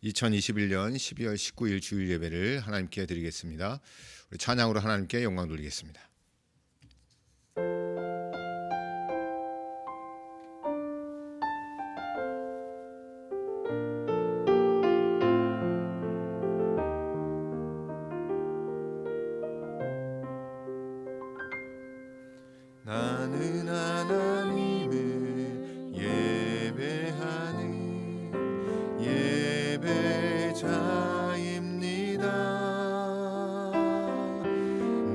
2021년 12월 19일 주일 예배를 하나님께 드리겠습니다. 우리 찬양으로 하나님께 영광 돌리겠습니다. 나는 하나님을 예배하는 예배자입니다.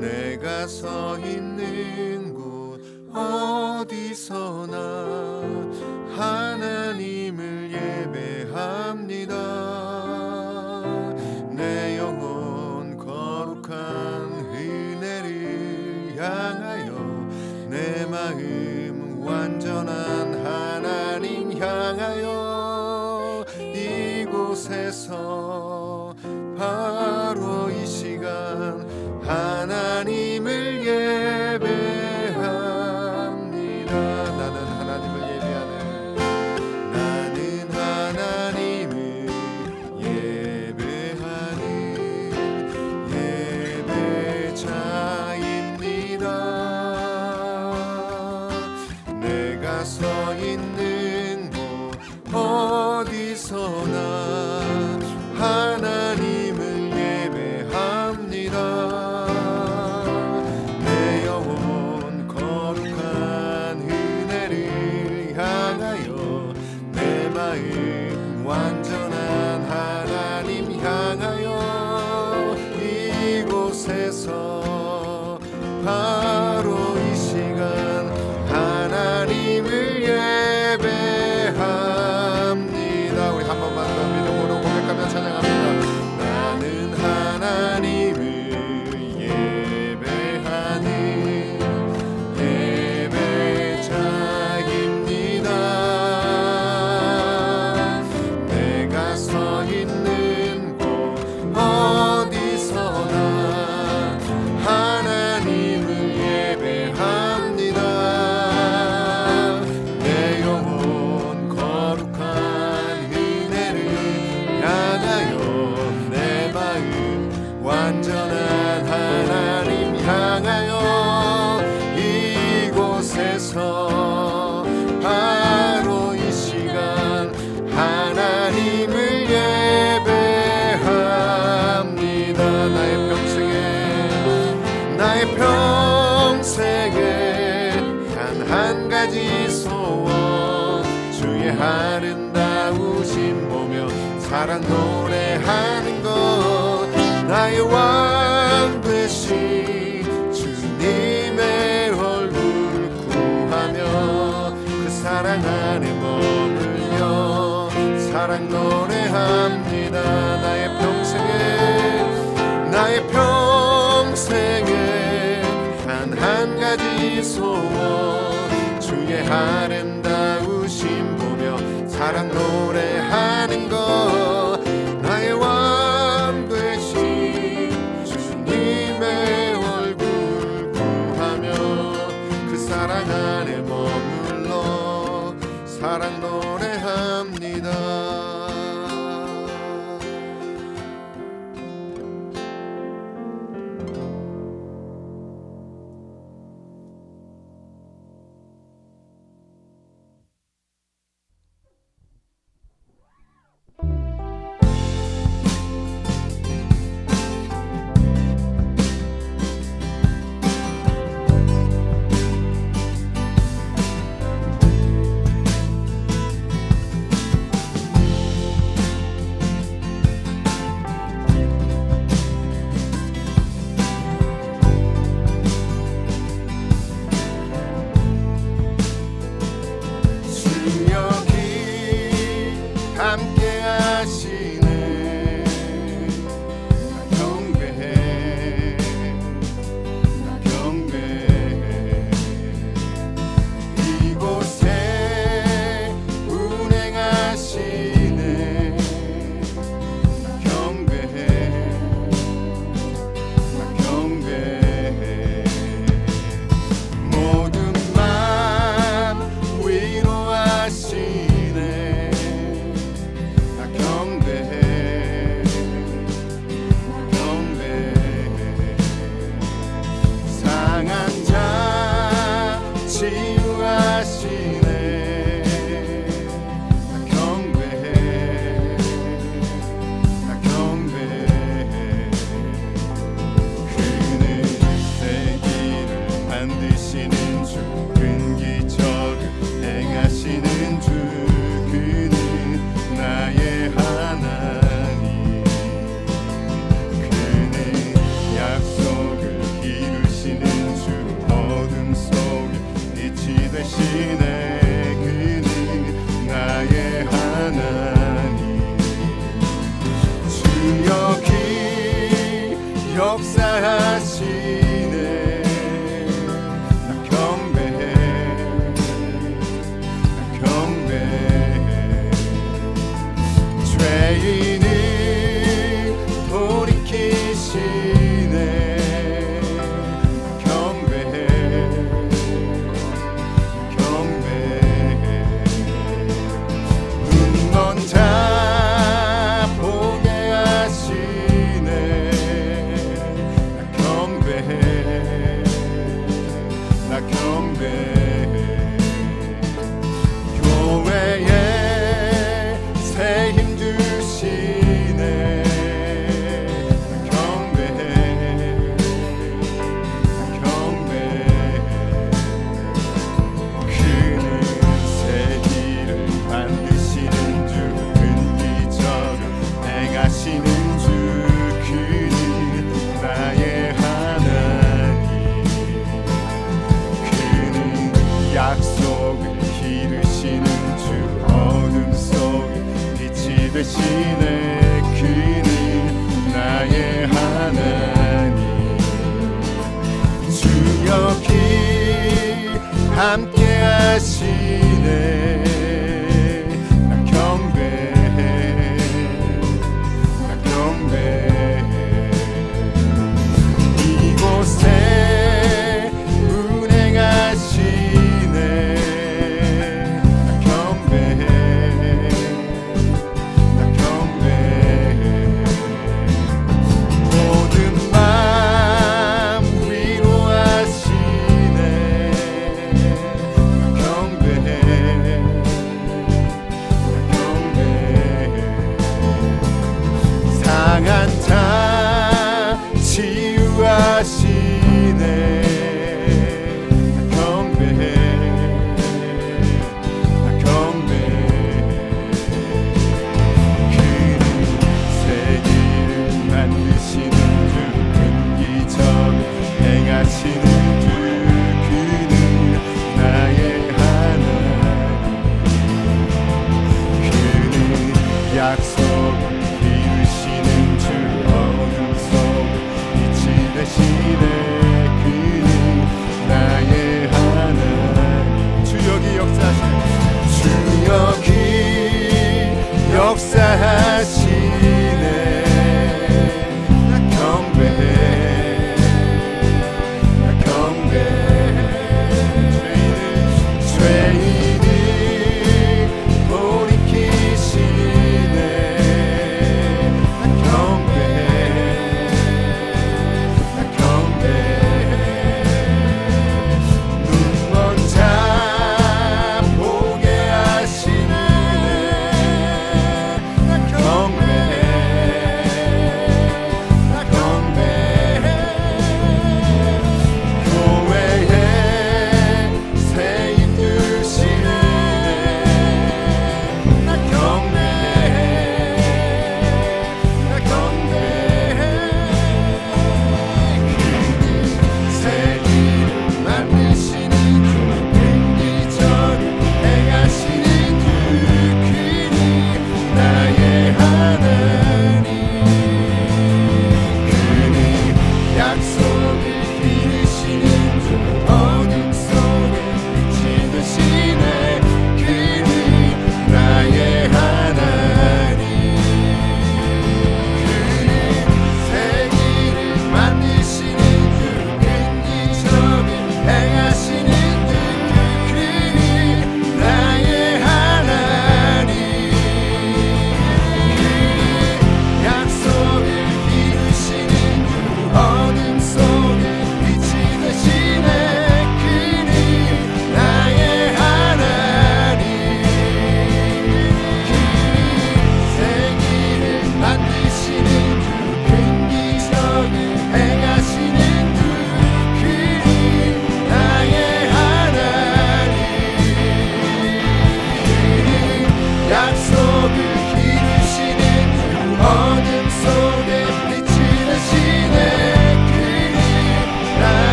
내가 서 있는 곳 어디서나 하나님을 예배합니다. 내 영혼 거룩한 은혜를 향하여 내 마음 완전한 하나님 향하여 이곳에서 바로 이 시간 하나님을 예배합니다. 나는 하나님을 예배하는 나는 하나님을 예배하는 예배자입니다. 내가 서 있는 곳 어디서나 하나님을 예배합니다. 내 영혼 거룩한 은혜를 향하여 내 마음 완전한 하나님 향하여 이곳에서 바로 이 시간 하나님을 예배합니다. 우리 한 번만 더 믿음으로 고백하며 찬양합니다. 나는 하나님을 예배하는 예배자입니다. 내가 서 있는 곳 어디서나 하나님을 예배합니다. 내 영혼 거룩한 은혜를 향하여 내 마음 완전한 하나님 향하여 이곳에서 바로 이 시간 하나님을 예배합니다. 나의 평생에 한 가지 소원 주의 아름다우심 보며 사랑 노래하는 것 나의 왕 되신 주님의 얼굴 구하며 그 사랑 안에 머물며 사랑 노래합니다. 나의 평생에 한 가지 소원 주의 아름다우심 보며 사랑 노래하는 것 나의 왕 되신 주님의 얼굴 구하며 그 사랑 안에 머물러 사랑 노래합니다. 경배해 나 경배해 교회에 새 힘 주시네 나 경배해 나 경배해 그는 새 길을 만드시는 주 큰 기적을 행하시는 주 그는 나의 하나님 그는 약속을 이루시는 주 어둠 속에 빛이 되시네 그는 나의 하나님 주 여기 함께 하시네 나 경배해 나 경배해 이곳에 운행하시네 나 경배해 나 경배해 모든 맘 위로하시네 나 경배해 나 경배해 상한 자 치유하시네 나 경배해 나 경배해 그는 새 길을 만드시는 주 큰 기적 행하시는 주 그는 나의 하나님 그는 약속을 이루시는 주 어둠 속 빛이 되시네 그는 나의 하나님 주 여기 역사하시네 주 여기 역사하시네 나 경배해 나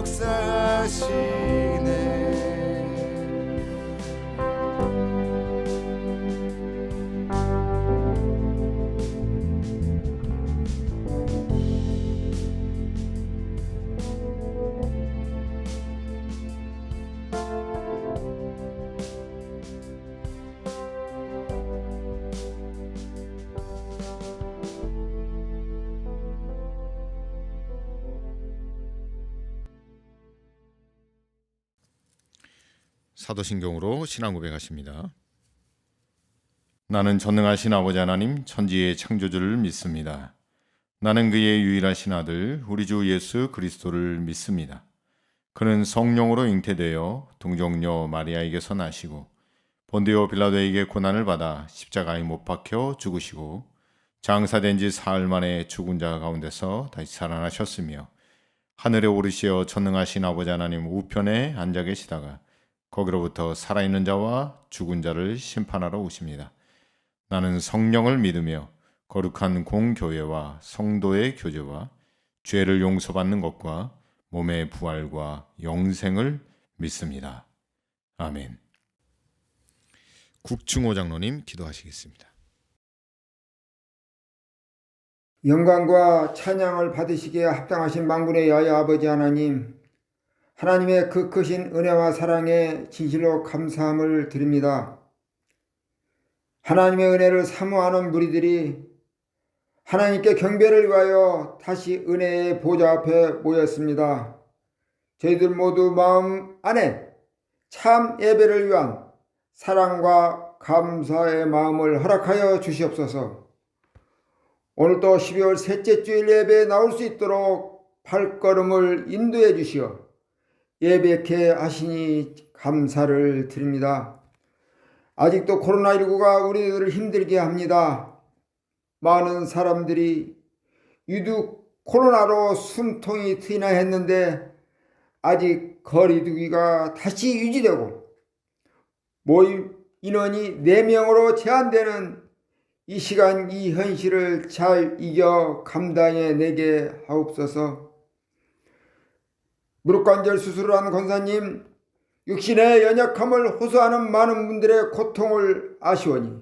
역사하시네. 사도신경으로 신앙 고백하십니다. 나는 전능하신 아버지 하나님 천지의 창조주를 믿습니다. 나는 그의 유일하신 아들 우리 주 예수 그리스도를 믿습니다. 그는 성령으로 잉태되어 동정녀 마리아에게서 나시고 본디오 빌라도에게 고난을 받아 십자가에 못 박혀 죽으시고 장사된 지 사흘 만에 죽은 자 가운데서 다시 살아나셨으며 하늘에 오르시어 전능하신 아버지 하나님 우편에 앉아 계시다가 거기로부터 살아있는 자와 죽은 자를 심판하러 오십니다. 나는 성령을 믿으며 거룩한 공교회와 성도의 교제와 죄를 용서받는 것과 몸의 부활과 영생을 믿습니다. 아멘. 국충호 장로님 기도하시겠습니다. 영광과 찬양을 받으시기에 합당하신 만군의 여호와 아버지 하나님, 하나님의 그 크신 은혜와 사랑에 진실로 감사함을 드립니다. 하나님의 은혜를 사모하는 무리들이 하나님께 경배를 위하여 다시 은혜의 보좌 앞에 모였습니다. 저희들 모두 마음 안에 참 예배를 위한 사랑과 감사의 마음을 허락하여 주시옵소서. 오늘도 12월 셋째 주일 예배에 나올 수 있도록 발걸음을 인도해 주시어 예배케 하시니 감사를 드립니다. 아직도 코로나19가 우리들을 힘들게 합니다. 많은 사람들이 유독 코로나로 숨통이 트이나 했는데 아직 거리두기가 다시 유지되고 모임 인원이 4명으로 제한되는 이 시간 이 현실을 잘 이겨 감당해내게 하옵소서. 무릎관절 수술을 한 권사님, 육신의 연약함을 호소하는 많은 분들의 고통을 아시오니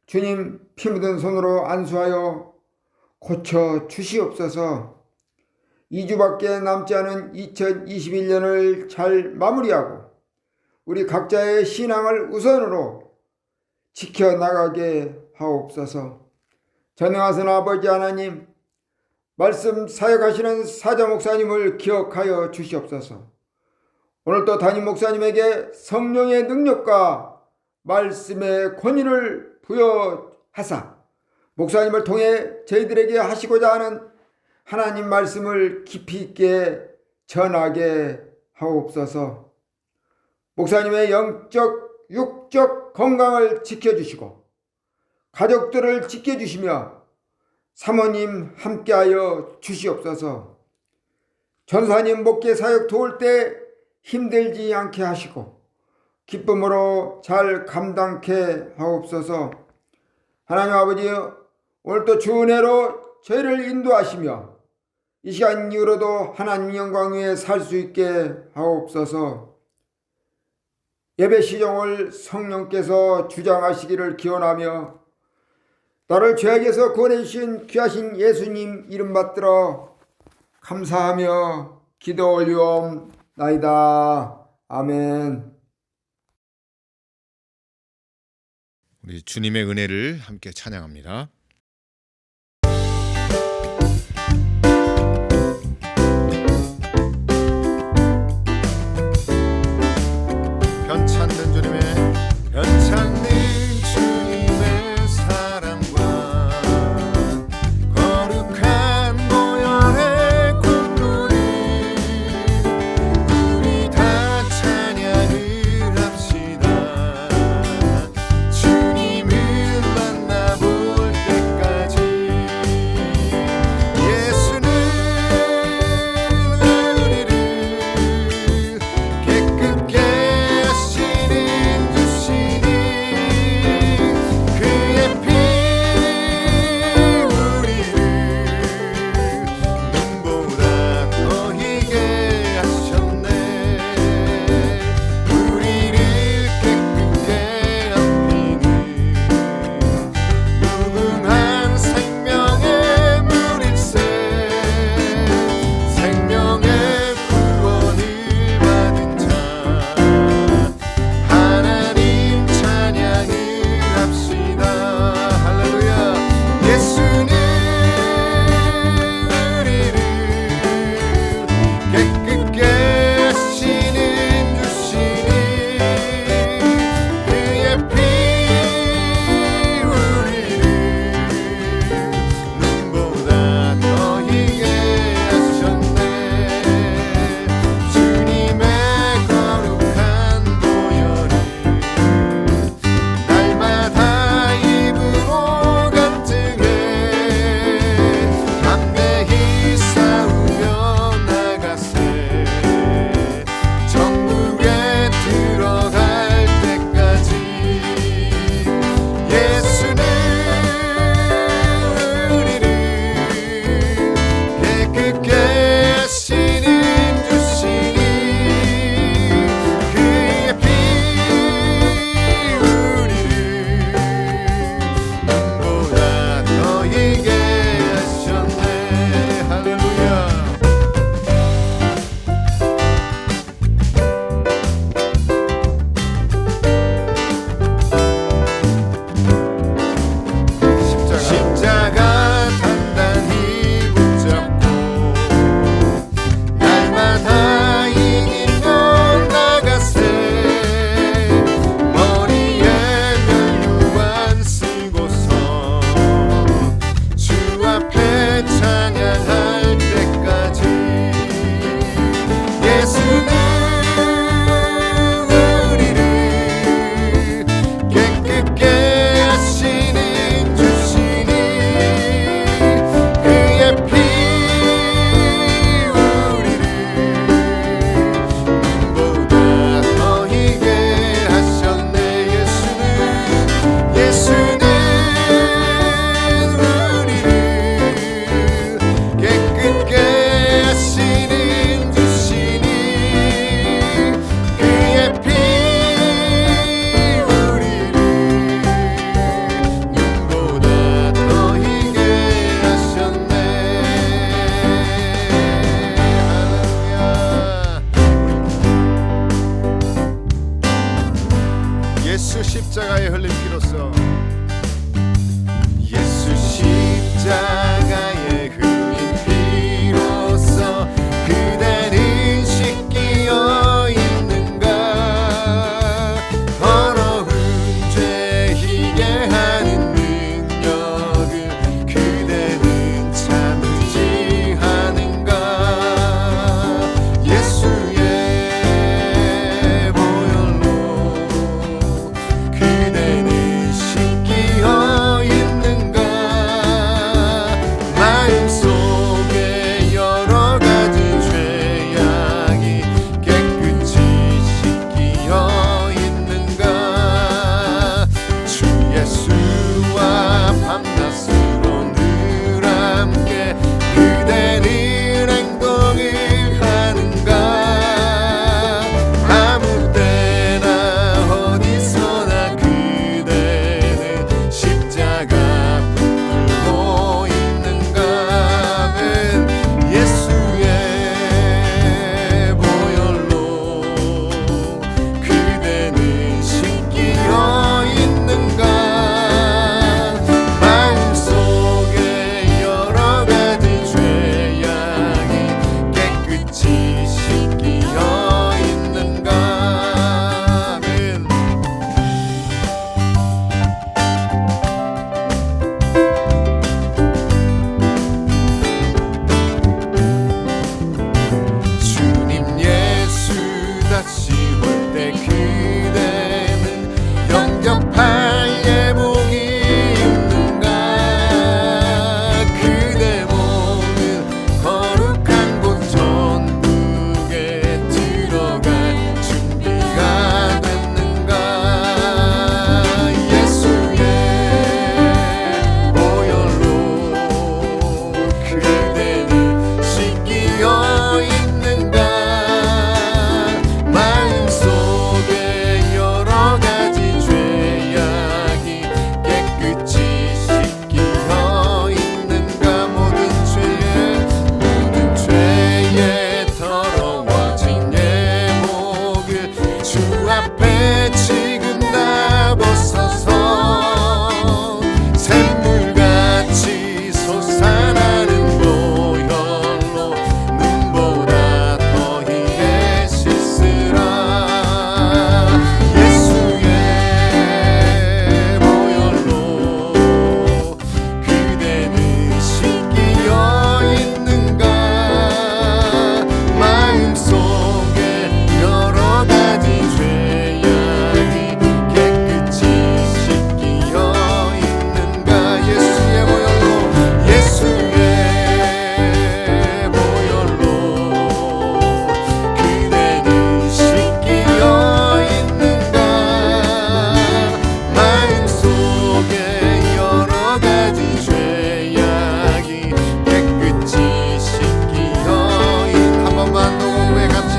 주님 피 묻은 손으로 안수하여 고쳐 주시옵소서. 2주밖에 남지 않은 2021년을 잘 마무리하고 우리 각자의 신앙을 우선으로 지켜나가게 하옵소서. 전능하신 아버지 하나님, 말씀 사역하시는 사자 목사님을 기억하여 주시옵소서. 오늘도 담임 목사님에게 성령의 능력과 말씀의 권위를 부여하사 목사님을 통해 저희들에게 하시고자 하는 하나님 말씀을 깊이 있게 전하게 하옵소서. 목사님의 영적, 육적 건강을 지켜주시고 가족들을 지켜주시며 사모님 함께하여 주시옵소서. 전사님 목회 사역 도울 때 힘들지 않게 하시고 기쁨으로 잘 감당케 하옵소서. 하나님 아버지, 오늘도 주 은혜로 저희를 인도하시며 이 시간 이후로도 하나님 영광 위에 살 수 있게 하옵소서. 예배 시종을 성령께서 주장하시기를 기원하며 나를 죄악에서 구원해 주신 귀하신 예수님 이름 받들어 감사하며 기도 올리옵나이다. 아멘. 우리 주님의 은혜를 함께 찬양합니다. 변찮는 주님의 사랑과 거룩한 보혈의 콧물이 우리 다 찬양을 합시다. 주님을 만나볼 때 깨끗게 하시는 주시니 그의 피 우리를 눈보다 더 희게 하셨네. 주님의 거룩한 보혈을 날마다 입으로 간증해 담대히 싸우며 나가세. 천국에 들어갈 때까지 예수는 우리를 깨끗게 하시는 주시니 그의 피 우리를 눈보다 더 희게 하셨네. 할렐루야. 십자가 단단히 붙잡고 날마다 이기며 나가세. 머리에 면류관 쓰고서 주 앞에 찬양할 때까지 예수는 우리를 깨끗게 하시는 주시니 그의 피 우리를 눈보다 더 희게 하셨네. 예수는 우리를 깨끗게 하시는 주시니 그의 피 우리를 눈보다 더 희게 하셨네. 할렐루야. 예수 십자가에 흘린 피로써 예수 십자가에 흘린 피로써 그대는 씻기어 있는가. 더러운 죄 희게 하는 능력을 그대는 참지 하는가. 예수의 보혈로 그대는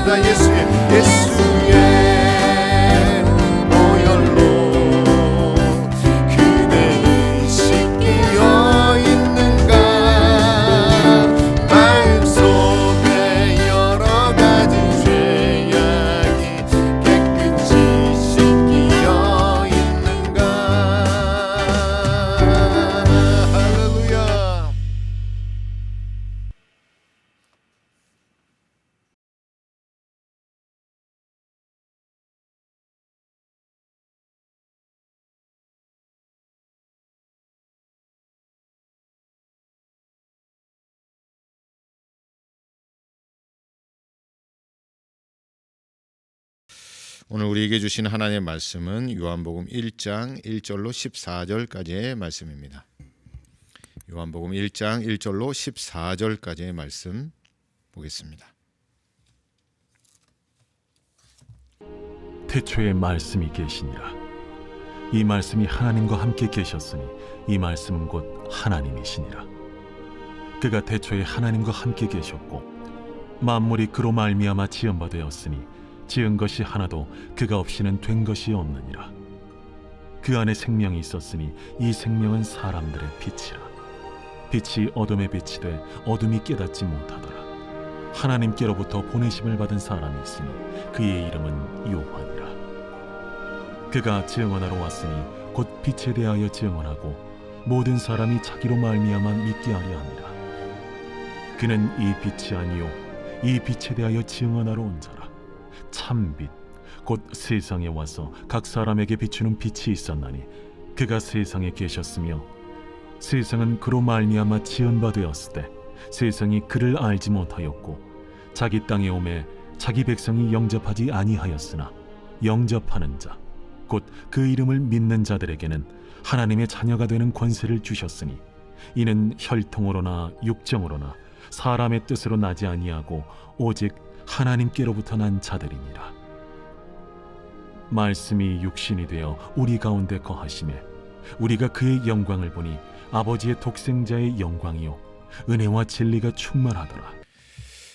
예수다 예수의 보혈로 그대는 씻기어 있는가 마음속에 여러 가지 죄악이 깨끗이 씻기어 있는가. 할렐루야. 오늘 우리에게 주신 하나님의 말씀은 요한복음 1장 1절로 14절까지의 말씀입니다. 요한복음 1장 1절로 14절까지의 말씀 보겠습니다. 태초에 말씀이 계시니라. 이 말씀이 하나님과 함께 계셨으니 이 말씀은 곧 하나님이시니라. 그가 태초에 하나님과 함께 계셨고 만물이 그로 말미암아 지은 바 되었으니 지은 것이 하나도 그가 없이는 된 것이 없느니라. 그 안에 생명이 있었으니 이 생명은 사람들의 빛이라. 빛이 어둠에 빛이 돼 어둠이 깨닫지 못하더라. 하나님께로부터 보내심을 받은 사람이 있으니 그의 이름은 요한이라. 그가 증언하러 왔으니 곧 빛에 대하여 증언하고 모든 사람이 자기로 말미암아 믿게 하려 함이라. 그는 이 빛이 아니요 이 빛에 대하여 증언하러 온 자라. 참빛 곧 세상에 와서 각 사람에게 비추는 빛이 있었나니 그가 세상에 계셨으며 세상은 그로 말미암아 지은 바 되었을 때 세상이 그를 알지 못하였고 자기 땅에 오매 자기 백성이 영접하지 아니하였으나 영접하는 자 곧 그 이름을 믿는 자들에게는 하나님의 자녀가 되는 권세를 주셨으니 이는 혈통으로나 육정으로나 사람의 뜻으로 나지 아니하고 오직 하나님께로부터 난 자들이니라. 말씀이 육신이 되어 우리 가운데 거하심에 우리가 그의 영광을 보니 아버지의 독생자의 영광이요 은혜와 진리가 충만하더라.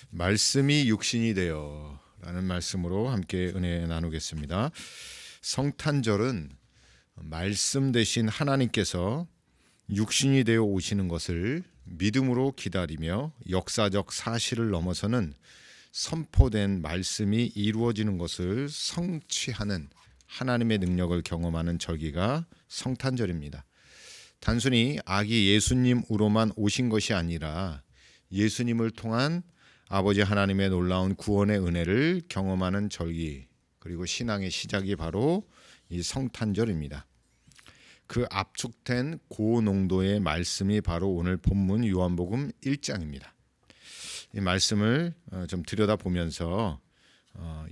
말씀이 육신이 되어 라는 말씀으로 함께 은혜 나누겠습니다. 성탄절은 말씀 대신 하나님께서 육신이 되어 오시는 것을 믿음으로 기다리며 역사적 사실을 넘어서는 선포된 말씀이 이루어지는 것을 성취하는 하나님의 능력을 경험하는 절기가 성탄절입니다. 단순히 아기 예수님으로만 오신 것이 아니라 예수님을 통한 아버지 하나님의 놀라운 구원의 은혜를 경험하는 절기, 그리고 신앙의 시작이 바로 이 성탄절입니다. 그 압축된 고농도의 말씀이 바로 오늘 본문 요한복음 1장입니다. 이 말씀을 좀 들여다보면서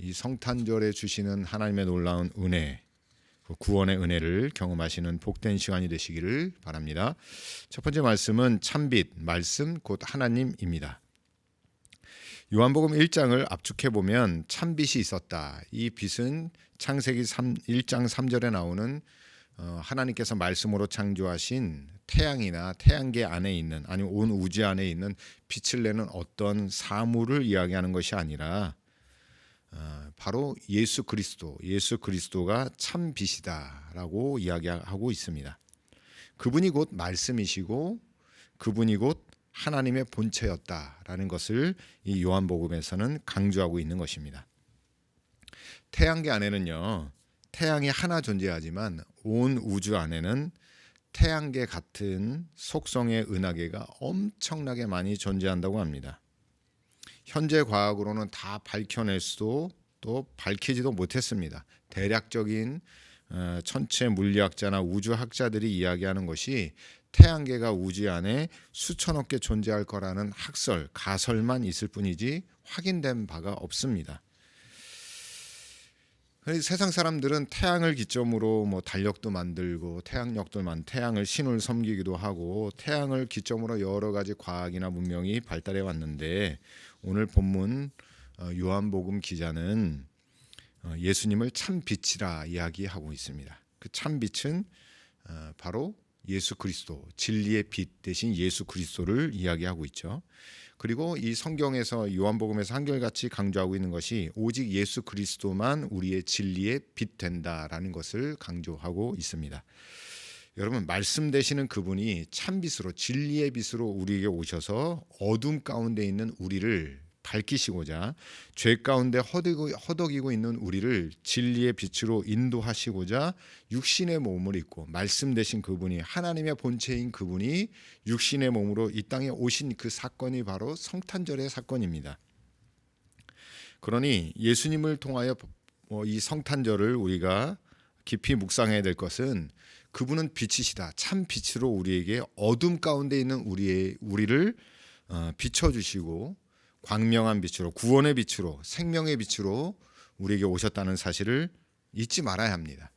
이 성탄절에 주시는 하나님의 놀라운 은혜, 구원의 은혜를 경험하시는 복된 시간이 되시기를 바랍니다. 첫 번째 말씀은 참빛, 말씀 곧 하나님입니다. 요한복음 1장을 압축해 보면 참빛이 있었다. 이 빛은 창세기 1장 3절에 나오는 하나님께서 말씀으로 창조하신 태양이나 태양계 안에 있는, 아니면 온 우주 안에 있는 빛을 내는 어떤 사물을 이야기하는 것이 아니라 바로 예수 그리스도가 참 빛이다라고 이야기하고 있습니다. 그분이 곧 말씀이시고 그분이 곧 하나님의 본체였다라는 것을 이 요한복음에서는 강조하고 있는 것입니다. 태양계 안에는요, 태양이 하나 존재하지만 온 우주 안에는 태양계 같은 속성의 은하계가 엄청나게 많이 존재한다고 합니다. 현재 과학으로는 다 밝혀낼 수도 또 밝히지도 못했습니다. 대략적인 천체 물리학자나 우주학자들이 이야기하는 것이 태양계가 우주 안에 수천억 개 존재할 거라는 학설, 가설만 있을 뿐이지 확인된 바가 없습니다. 세상 사람들은 태양을 기점으로 달력도 만들고 태양을 신을 섬기기도 하고 태양을 기점으로 여러 가지 과학이나 문명이 발달해 왔는데, 오늘 본문 요한복음 기자는 예수님을 참 빛이라 이야기하고 있습니다. 그 참 빛은 바로 예수 그리스도, 진리의 빛 대신 예수 그리스도를 이야기하고 있죠. 그리고 이 성경에서 요한복음에서 한결같이 강조하고 있는 것이 오직 예수 그리스도만 우리의 진리의 빛 된다라는 것을 강조하고 있습니다. 여러분, 말씀 되시는 그분이 참빛으로 진리의 빛으로 우리에게 오셔서 어둠 가운데 있는 우리를 밝히시고자, 죄 가운데 허덕이고 있는 우리를 진리의 빛으로 인도하시고자 육신의 몸을 입고, 말씀 되신 그분이, 하나님의 본체인 그분이 육신의 몸으로 이 땅에 오신 그 사건이 바로 성탄절의 사건입니다. 그러니 예수님을 통하여 이 성탄절을 우리가 깊이 묵상해야 될 것은, 그분은 빛이시다. 참 빛으로 우리에게 어둠 가운데 있는 우리를 비춰주시고, 광명한 빛으로, 구원의 빛으로, 생명의 빛으로 우리에게 오셨다는 사실을 잊지 말아야 합니다.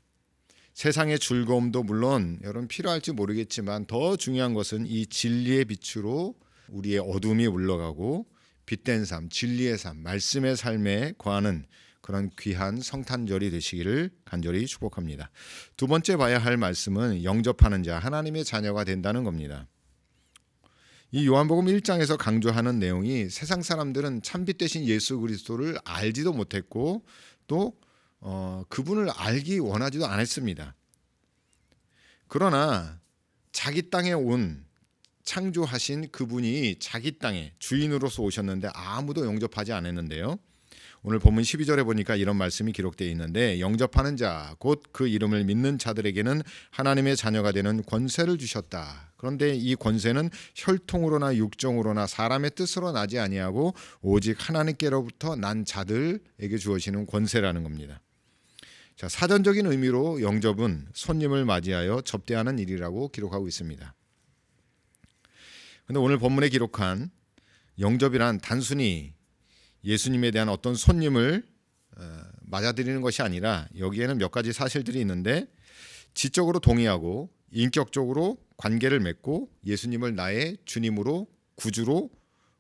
세상의 즐거움도 물론 여러분 필요할지 모르겠지만, 더 중요한 것은 이 진리의 빛으로 우리의 어둠이 물러가고 빛된 삶, 진리의 삶, 말씀의 삶에 거하는 그런 귀한 성탄절이 되시기를 간절히 축복합니다. 두 번째 봐야 할 말씀은 영접하는 자, 하나님의 자녀가 된다는 겁니다. 이 요한복음 1장에서 강조하는 내용이, 세상 사람들은 참빛 되신 예수 그리스도를 알지도 못했고 또 그분을 알기 원하지도 않았습니다. 그러나 자기 땅에 온 창조하신 그분이 자기 땅에 주인으로서 오셨는데 아무도 영접하지 않았는데요. 오늘 본문 12절에 보니까 이런 말씀이 기록되어 있는데, 영접하는 자, 곧 그 이름을 믿는 자들에게는 하나님의 자녀가 되는 권세를 주셨다. 그런데 이 권세는 혈통으로나 육정으로나 사람의 뜻으로 나지 아니하고 오직 하나님께로부터 난 자들에게 주어지는 권세라는 겁니다. 자, 사전적인 의미로 영접은 손님을 맞이하여 접대하는 일이라고 기록하고 있습니다. 그런데 오늘 본문에 기록한 영접이란 단순히 예수님에 대한 어떤 손님을 맞아들이는 것이 아니라, 여기에는 몇 가지 사실들이 있는데, 지적으로 동의하고 인격적으로 관계를 맺고 예수님을 나의 주님으로, 구주로,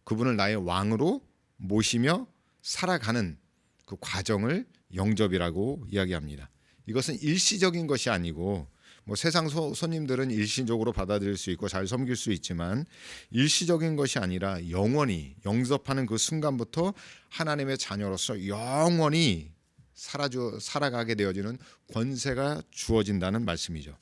그분을 나의 왕으로 모시며 살아가는 그 과정을 영접이라고 이야기합니다. 이것은 일시적인 것이 아니고, 세상 손님들은 일시적으로 받아들일 수 있고 잘 섬길 수 있지만, 일시적인 것이 아니라 영원히 영접하는 그 순간부터 하나님의 자녀로서 영원히 살아가게 되어지는 권세가 주어진다는 말씀이죠.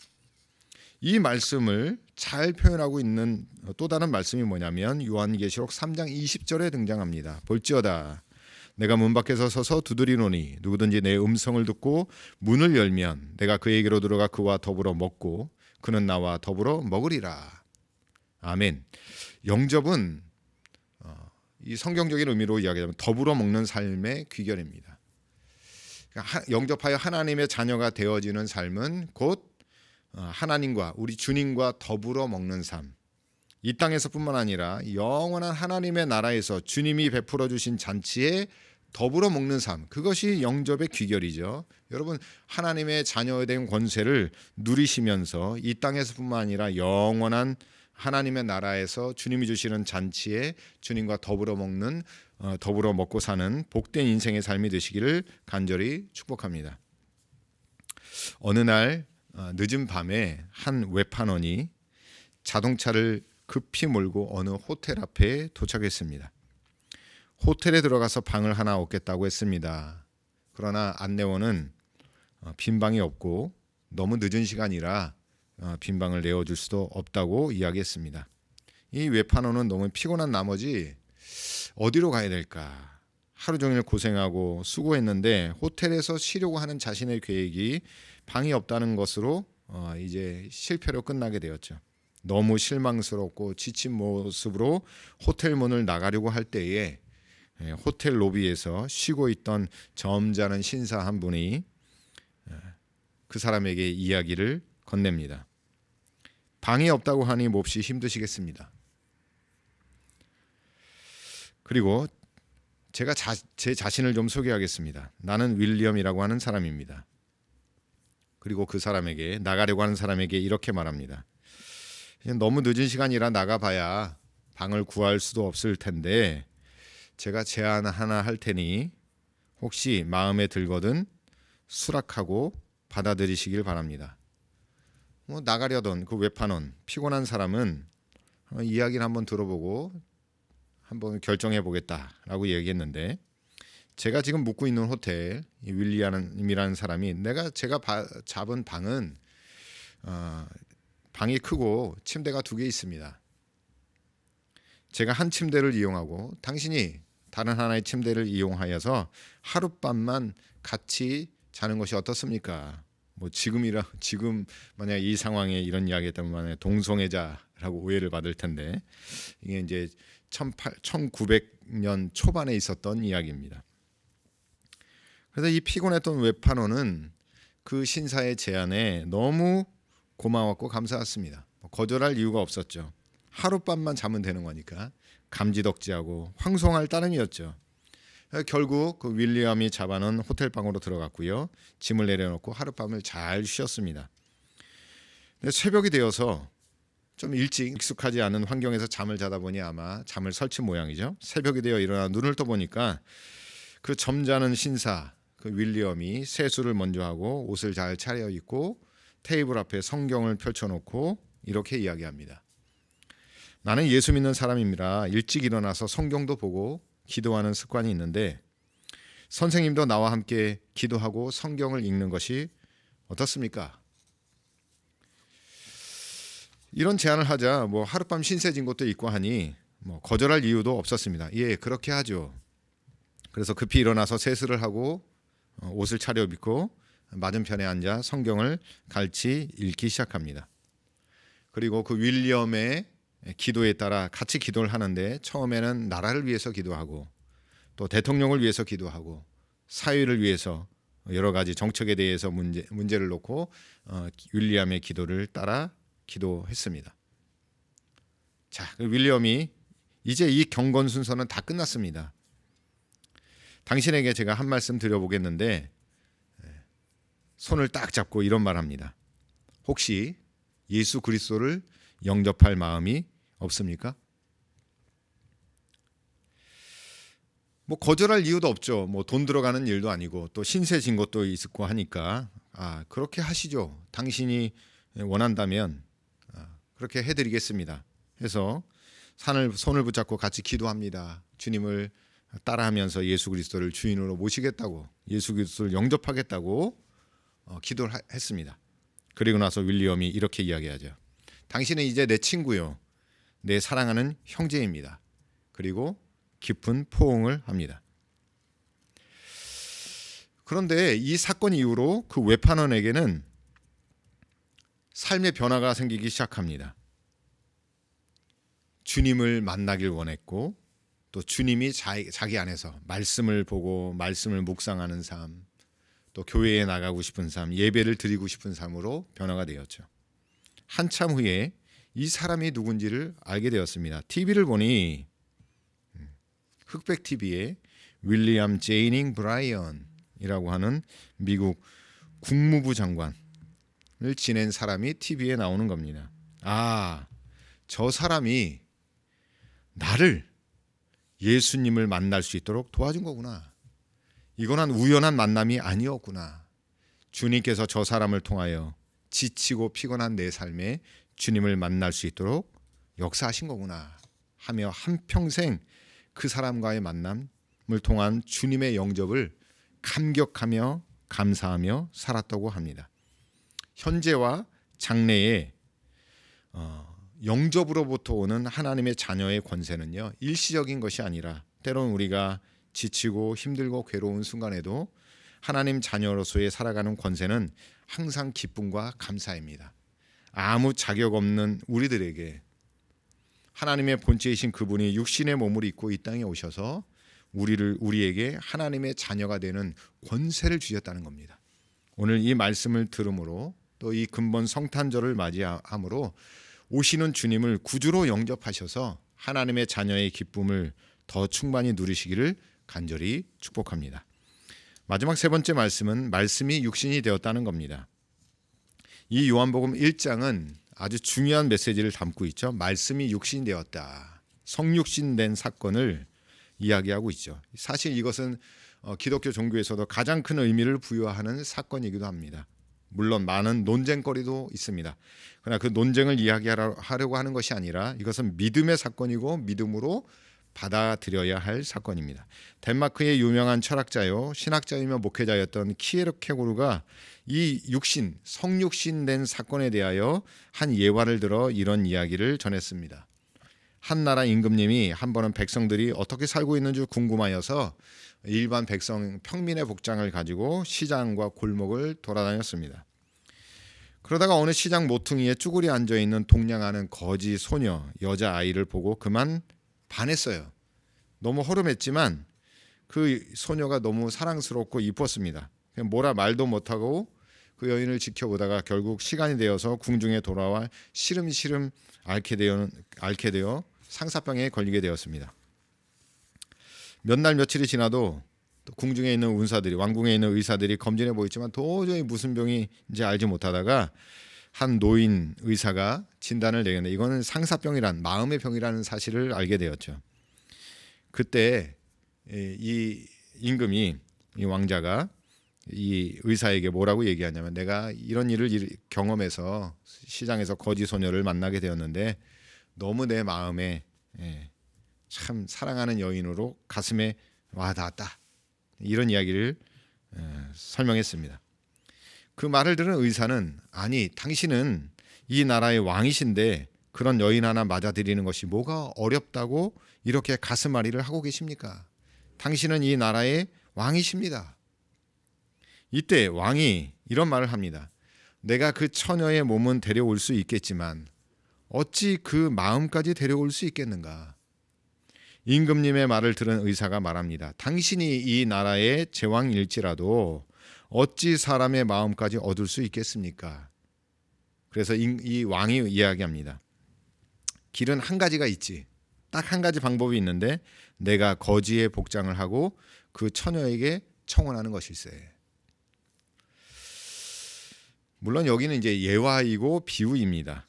이 말씀을 잘 표현하고 있는 또 다른 말씀이 뭐냐면, 요한계시록 3장 20절에 등장합니다. 볼지어다, 내가 문 밖에서 서서 두드리노니 누구든지 내 음성을 듣고 문을 열면 내가 그에게로 들어가 그와 더불어 먹고 그는 나와 더불어 먹으리라. 아멘. 영접은 이 성경적인 의미로 이야기하면 더불어 먹는 삶의 귀결입니다. 영접하여 하나님의 자녀가 되어지는 삶은 곧 하나님과, 우리 주님과 더불어 먹는 삶, 이 땅에서뿐만 아니라 영원한 하나님의 나라에서 주님이 베풀어 주신 잔치에 더불어 먹는 삶, 그것이 영접의 귀결이죠. 여러분, 하나님의 자녀된 권세를 누리시면서 이 땅에서뿐만 아니라 영원한 하나님의 나라에서 주님이 주시는 잔치에 주님과 더불어 먹고 사는 복된 인생의 삶이 되시기를 간절히 축복합니다. 어느 날 늦은 밤에 한 외판원이 자동차를 급히 몰고 어느 호텔 앞에 도착했습니다. 호텔에 들어가서 방을 하나 얻겠다고 했습니다. 그러나 안내원은 빈 방이 없고 너무 늦은 시간이라 빈 방을 내어줄 수도 없다고 이야기했습니다. 이 외판원은 너무 피곤한 나머지 어디로 가야 될까? 하루 종일 고생하고 수고했는데 호텔에서 쉬려고 하는 자신의 계획이 방이 없다는 것으로 이제 실패로 끝나게 되었죠. 너무 실망스럽고 지친 모습으로 호텔 문을 나가려고 할 때에 호텔 로비에서 쉬고 있던 점잖은 신사 한 분이 그 사람에게 이야기를 건넵니다. 방이 없다고 하니 몹시 힘드시겠습니다. 그리고 제가 제 자신을 좀 소개하겠습니다. 나는 윌리엄이라고 하는 사람입니다. 그리고 그 사람에게, 나가려고 하는 사람에게 이렇게 말합니다. 너무 늦은 시간이라 나가봐야 방을 구할 수도 없을 텐데 제가 제안 하나 할 테니 혹시 마음에 들거든 수락하고 받아들이시길 바랍니다. 나가려던 그 외판원, 피곤한 사람은 이야기를 한번 들어보고 한번 결정해 보겠다라고 얘기했는데, 제가 지금 묵고 있는 호텔, 이 윌리엄이라는 사람이 제가 잡은 방은 방이 크고 침대가 2개 있습니다. 제가 한 침대를 이용하고 당신이 다른 하나의 침대를 이용하여서 하룻밤만 같이 자는 것이 어떻습니까? 뭐 지금 만약 이 상황에 이런 이야기했다면 만약 동성애자라고 오해를 받을 텐데, 이게 이제 1900년 초반에 있었던 이야기입니다. 그래서 이 피곤했던 웹판원은 그 신사의 제안에 너무 고마웠고 감사했습니다. 거절할 이유가 없었죠. 하룻밤만 자면 되는 거니까 감지덕지하고 황송할 따름이었죠. 결국 그 윌리엄이 잡아놓은 호텔방으로 들어갔고요. 짐을 내려놓고 하룻밤을 잘 쉬었습니다. 근데 새벽이 되어서 좀 일찍 익숙하지 않은 환경에서 잠을 자다 보니 아마 잠을 설친 모양이죠. 새벽이 되어 일어나 눈을 떠보니까 그 점잖은 신사 그 윌리엄이 세수를 먼저 하고 옷을 잘 차려입고 테이블 앞에 성경을 펼쳐놓고 이렇게 이야기합니다. 나는 예수 믿는 사람입니다. 일찍 일어나서 성경도 보고 기도하는 습관이 있는데 선생님도 나와 함께 기도하고 성경을 읽는 것이 어떻습니까? 이런 제안을 하자 뭐 하룻밤 신세진 것도 있고 하니 뭐 거절할 이유도 없었습니다. 예, 그렇게 하죠. 그래서 급히 일어나서 세수를 하고 옷을 차려입고 맞은편에 앉아 성경을 같이 읽기 시작합니다. 그리고 그 윌리엄의 기도에 따라 같이 기도를 하는데 처음에는 나라를 위해서 기도하고 또 대통령을 위해서 기도하고 사회를 위해서 여러 가지 정책에 대해서 문제를 놓고 윌리엄의 기도를 따라 기도했습니다. 자, 윌리엄이 이제 이 경건 순서는 다 끝났습니다. 당신에게 제가 한 말씀 드려보겠는데 손을 딱 잡고 이런 말합니다. 혹시 예수 그리스도를 영접할 마음이 없습니까? 뭐 거절할 이유도 없죠. 뭐 돈 들어가는 일도 아니고 또 신세 진 것도 있고 하니까 그렇게 하시죠. 당신이 원한다면 그렇게 해드리겠습니다. 해서 손을 붙잡고 같이 기도합니다. 주님을 따라하면서 예수 그리스도를 주인으로 모시겠다고, 예수 그리스도를 영접하겠다고 기도를 했습니다. 그리고 나서 윌리엄이 이렇게 이야기하죠. 당신은 이제 내 친구요, 내 사랑하는 형제입니다. 그리고 깊은 포옹을 합니다. 그런데 이 사건 이후로 그 외판원에게는 삶의 변화가 생기기 시작합니다. 주님을 만나길 원했고 또 주님이 자기 안에서 말씀을 보고 말씀을 묵상하는 삶, 또 교회에 나가고 싶은 삶, 예배를 드리고 싶은 삶으로 변화가 되었죠. 한참 후에 이 사람이 누군지를 알게 되었습니다. TV를 보니 흑백 TV에 윌리엄 제이닝 브라이언이라고 하는 미국 국무부 장관을 지낸 사람이 TV에 나오는 겁니다. 저 사람이 나를 예수님을 만날 수 있도록 도와준 거구나. 이건 우연한 만남이 아니었구나. 주님께서 저 사람을 통하여 지치고 피곤한 내 삶에 주님을 만날 수 있도록 역사하신 거구나 하며 한평생 그 사람과의 만남을 통한 주님의 영접을 감격하며 감사하며 살았다고 합니다. 현재와 장래에 영접으로부터 오는 하나님의 자녀의 권세는요, 일시적인 것이 아니라 때로는 우리가 지치고 힘들고 괴로운 순간에도 하나님 자녀로서의 살아가는 권세는 항상 기쁨과 감사입니다. 아무 자격 없는 우리들에게 하나님의 본체이신 그분이 육신의 몸을 입고 이 땅에 오셔서 우리에게 하나님의 자녀가 되는 권세를 주셨다는 겁니다. 오늘 이 말씀을 들음으로 또 이 근본 성탄절을 맞이함으로 오시는 주님을 구주로 영접하셔서 하나님의 자녀의 기쁨을 더 충만히 누리시기를 간절히 축복합니다. 마지막 세 번째 말씀은 말씀이 육신이 되었다는 겁니다. 이 요한복음 1장은 아주 중요한 메시지를 담고 있죠. 말씀이 육신이 되었다. 성육신된 사건을 이야기하고 있죠. 사실 이것은 기독교 종교에서도 가장 큰 의미를 부여하는 사건이기도 합니다. 물론 많은 논쟁거리도 있습니다. 그러나 그 논쟁을 이야기하려고 하는 것이 아니라 이것은 믿음의 사건이고 믿음으로 받아들여야 할 사건입니다. 덴마크의 유명한 철학자요 신학자이며 목회자였던 키에르케고르가 이 육신, 성육신 된 사건에 대하여 한 예화를 들어 이런 이야기를 전했습니다. 한 나라 임금님이 한 번은 백성들이 어떻게 살고 있는 줄 궁금하여서 일반 백성 평민의 복장을 가지고 시장과 골목을 돌아다녔습니다. 그러다가 어느 시장 모퉁이에 쭈그리 앉아있는 동냥하는 거지 소녀 여자아이를 보고 그만 반했어요. 너무 허름했지만 그 소녀가 너무 사랑스럽고 이뻤습니다. 그냥 뭐라 말도 못하고 그 여인을 지켜보다가 결국 시간이 되어서 궁중에 돌아와 시름시름 앓게 되어 상사병에 걸리게 되었습니다. 몇 날 며칠이 지나도 또 궁중에 있는 운사들이 왕궁에 있는 의사들이 검진해 보였지만 도저히 무슨 병인지 알지 못하다가 한 노인 의사가 진단을 내렸는데 이거는 상사병이란 마음의 병이라는 사실을 알게 되었죠. 그때 이 임금이 이 왕자가 이 의사에게 뭐라고 얘기하냐면 내가 이런 일을 경험해서 시장에서 거지 소녀를 만나게 되었는데 너무 내 마음에 참 사랑하는 여인으로 가슴에 와닿았다. 이런 이야기를 설명했습니다. 그 말을 들은 의사는 아니 당신은 이 나라의 왕이신데 그런 여인 하나 맞아들이는 것이 뭐가 어렵다고 이렇게 가슴앓이를 하고 계십니까? 당신은 이 나라의 왕이십니다. 이때 왕이 이런 말을 합니다. 내가 그 처녀의 몸은 데려올 수 있겠지만 어찌 그 마음까지 데려올 수 있겠는가? 임금님의 말을 들은 의사가 말합니다. 당신이 이 나라의 제왕일지라도 어찌 사람의 마음까지 얻을 수 있겠습니까? 그래서 이 왕이 이야기합니다. 길은 한 가지가 있지. 딱 한 가지 방법이 있는데 내가 거지의 복장을 하고 그 처녀에게 청혼하는 것일세. 물론 여기는 이제 예화이고 비유입니다.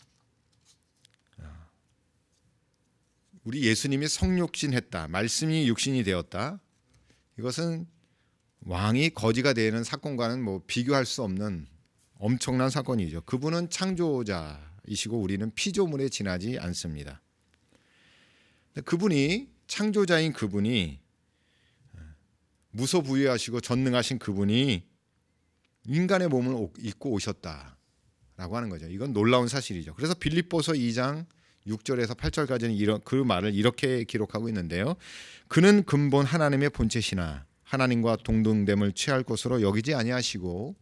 우리 예수님이 성육신했다. 말씀이 육신이 되었다. 이것은 왕이 거지가 되는 사건과는 뭐 비교할 수 없는 엄청난 사건이죠. 그분은 창조자이시고 우리는 피조물에 지나지 않습니다. 그분이 창조자인 그분이 무소부유하시고 전능하신 그분이 인간의 몸을 입고 오셨다라고 하는 거죠. 이건 놀라운 사실이죠. 그래서 빌립보서 2장 6절에서 8절까지는 그 말을 이렇게 기록하고 있는데요. 그는 근본 하나님의 본체시나 하나님과 동등됨을 취할 것으로 여기지 아니하시고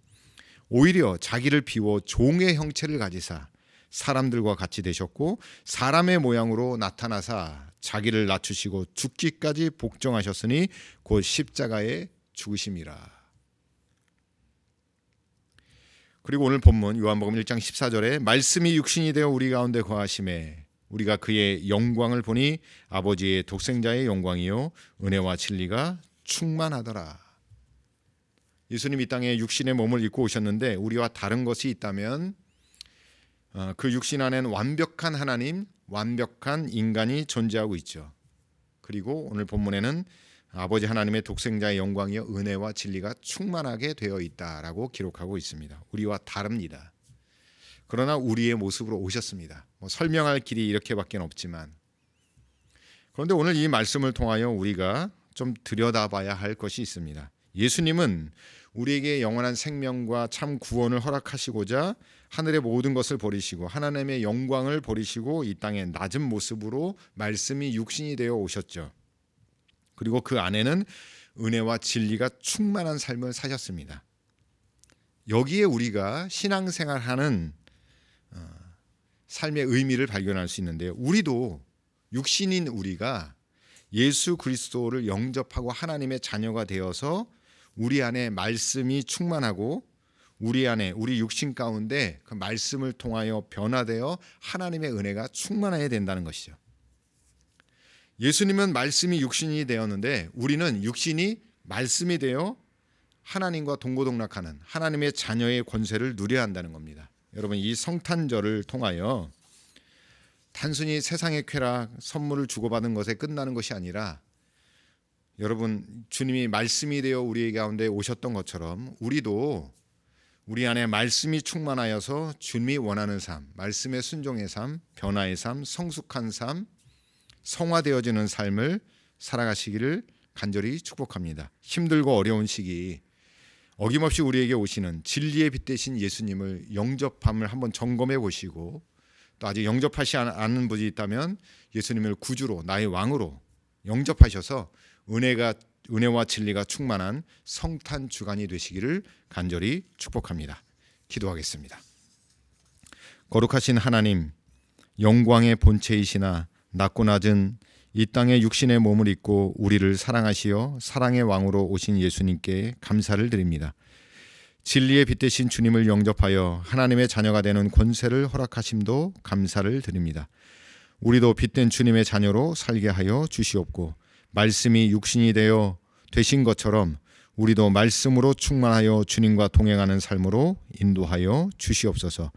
오히려 자기를 비워 종의 형체를 가지사 사람들과 같이 되셨고 사람의 모양으로 나타나사 자기를 낮추시고 죽기까지 복종하셨으니 곧 십자가에 죽으심이라. 그리고 오늘 본문 요한복음 1장 14절에 말씀이 육신이 되어 우리 가운데 거하심에 우리가 그의 영광을 보니 아버지의 독생자의 영광이요 은혜와 진리가 충만하더라. 예수님 이 땅에 육신의 몸을 입고 오셨는데 우리와 다른 것이 있다면 그 육신 안에는 완벽한 하나님, 완벽한 인간이 존재하고 있죠. 그리고 오늘 본문에는 아버지 하나님의 독생자의 영광이요 은혜와 진리가 충만하게 되어 있다라고 기록하고 있습니다. 우리와 다릅니다. 그러나 우리의 모습으로 오셨습니다. 뭐 설명할 길이 이렇게밖에 없지만 그런데 오늘 이 말씀을 통하여 우리가 좀 들여다봐야 할 것이 있습니다. 예수님은 우리에게 영원한 생명과 참 구원을 허락하시고자 하늘의 모든 것을 버리시고 하나님의 영광을 버리시고 이 땅에 낮은 모습으로 말씀이 육신이 되어 오셨죠. 그리고 그 안에는 은혜와 진리가 충만한 삶을 사셨습니다. 여기에 우리가 신앙생활하는 삶의 의미를 발견할 수 있는데요. 우리도 육신인 우리가 예수 그리스도를 영접하고 하나님의 자녀가 되어서 우리 안에 말씀이 충만하고 우리 안에 우리 육신 가운데 그 말씀을 통하여 변화되어 하나님의 은혜가 충만해야 된다는 것이죠. 예수님은 말씀이 육신이 되었는데 우리는 육신이 말씀이 되어 하나님과 동고동락하는 하나님의 자녀의 권세를 누려야 한다는 겁니다. 여러분 이 성탄절을 통하여 단순히 세상의 쾌락, 선물을 주고받은 것에 끝나는 것이 아니라 여러분 주님이 말씀이 되어 우리 가운데 오셨던 것처럼 우리도 우리 안에 말씀이 충만하여서 주님이 원하는 삶, 말씀의 순종의 삶, 변화의 삶, 성숙한 삶, 성화되어지는 삶을 살아가시기를 간절히 축복합니다. 힘들고 어려운 시기 어김없이 우리에게 오시는 진리의 빛 되신 예수님을 영접함을 한번 점검해 보시고, 또 아직 영접하지 않은 분이 있다면 예수님을 구주로, 나의 왕으로 영접하셔서 은혜와 진리가 충만한 성탄 주간이 되시기를 간절히 축복합니다. 기도하겠습니다. 거룩하신 하나님, 영광의 본체이시나 낮고 낮은 이 땅에 육신의 몸을 입고 우리를 사랑하시어 사랑의 왕으로 오신 예수님께 감사를 드립니다. 진리의 빛 되신 주님을 영접하여 하나님의 자녀가 되는 권세를 허락하심도 감사를 드립니다. 우리도 빛된 주님의 자녀로 살게 하여 주시옵고, 말씀이 육신이 되신 것처럼 우리도 말씀으로 충만하여 주님과 동행하는 삶으로 인도하여 주시옵소서.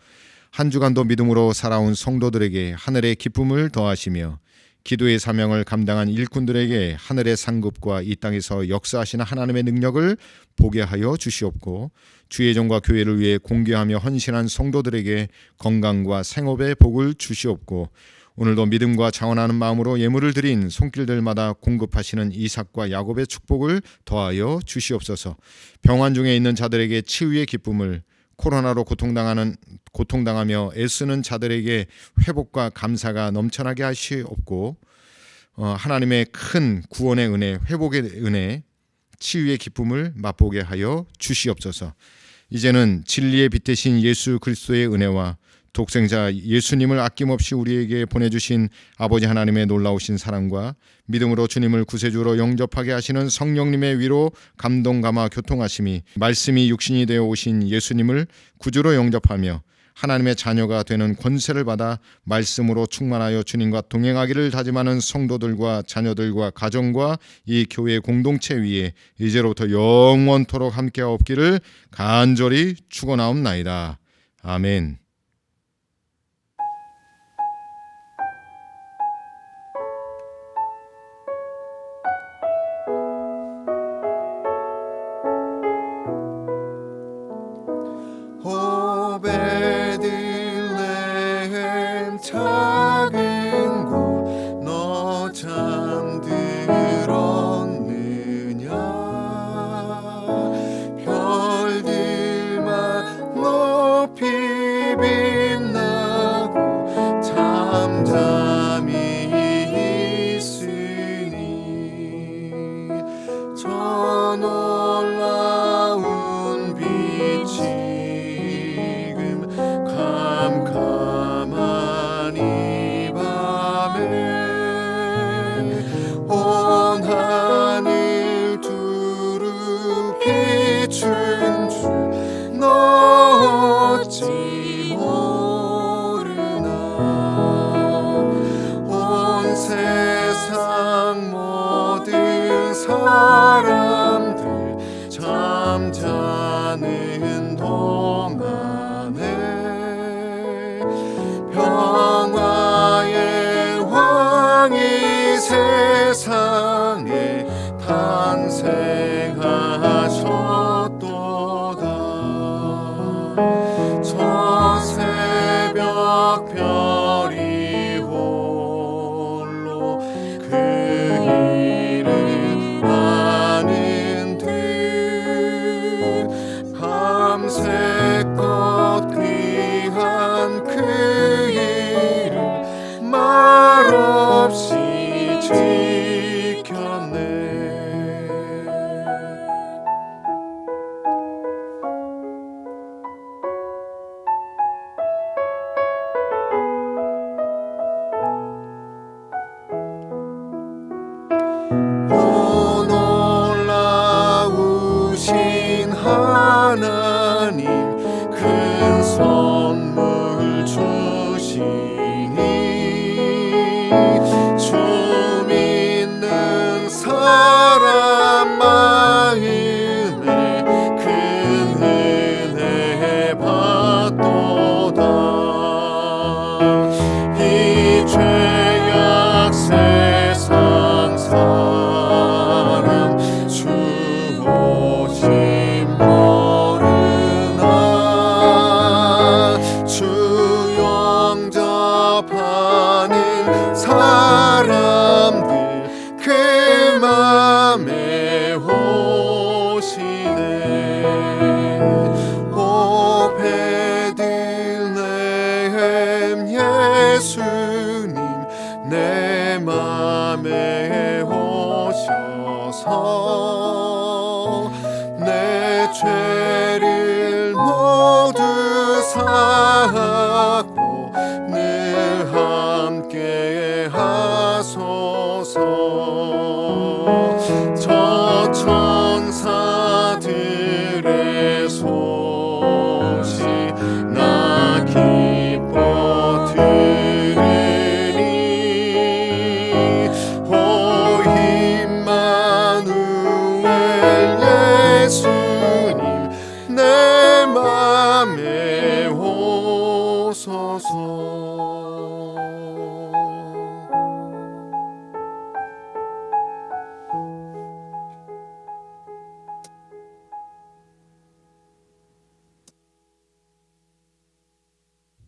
한 주간도 믿음으로 살아온 성도들에게 하늘의 기쁨을 더하시며, 기도의 사명을 감당한 일꾼들에게 하늘의 상급과 이 땅에서 역사하시는 하나님의 능력을 보게 하여 주시옵고, 주의 종과 교회를 위해 공개하며 헌신한 성도들에게 건강과 생업의 복을 주시옵고, 오늘도 믿음과 자원하는 마음으로 예물을 드린 손길들마다 공급하시는 이삭과 야곱의 축복을 더하여 주시옵소서. 병환 중에 있는 자들에게 치유의 기쁨을, 코로나로 고통당하며 애쓰는 자들에게 회복과 감사가 넘쳐나게 하시옵고, 하나님의 큰 구원의 은혜, 회복의 은혜, 치유의 기쁨을 맛보게 하여 주시옵소서. 이제는 진리의 빛 되신 예수 그리스도의 은혜와 독생자 예수님을 아낌없이 우리에게 보내주신 아버지 하나님의 놀라우신 사랑과 믿음으로 주님을 구세주로 영접하게 하시는 성령님의 위로 감동 감화 교통하심이, 말씀이 육신이 되어 오신 예수님을 구주로 영접하며 하나님의 자녀가 되는 권세를 받아 말씀으로 충만하여 주님과 동행하기를 다짐하는 성도들과 자녀들과 가정과 이 교회 공동체 위에 이제로부터 영원토록 함께하옵기를 간절히 축원하옵나이다. 아멘. 오베들레헴 작은 곳 너 잠들었느냐. 별들만 높이 빛나고 잠잠히 있으니 저 놀라운 빛이 캄캄한 이 밤에 온 하늘 두루 비춘 줄 너 어찌 모르나. 온 세상 모든 사람들 잠자는 동안에 평화의 왕이 세상에 탄생하셨도다. 저 새벽 별이 홀로 그 이름 아는 듯 밤새껏 귀한 그 이름 말없이 지켰네. 오 놀라우신 하나님, 큰 선물 주시니 주 믿는 사람 마음에 큰 은혜 받도다. 이 죄악 세상 사람 주 오심 모르 내 죄를 모두 사하고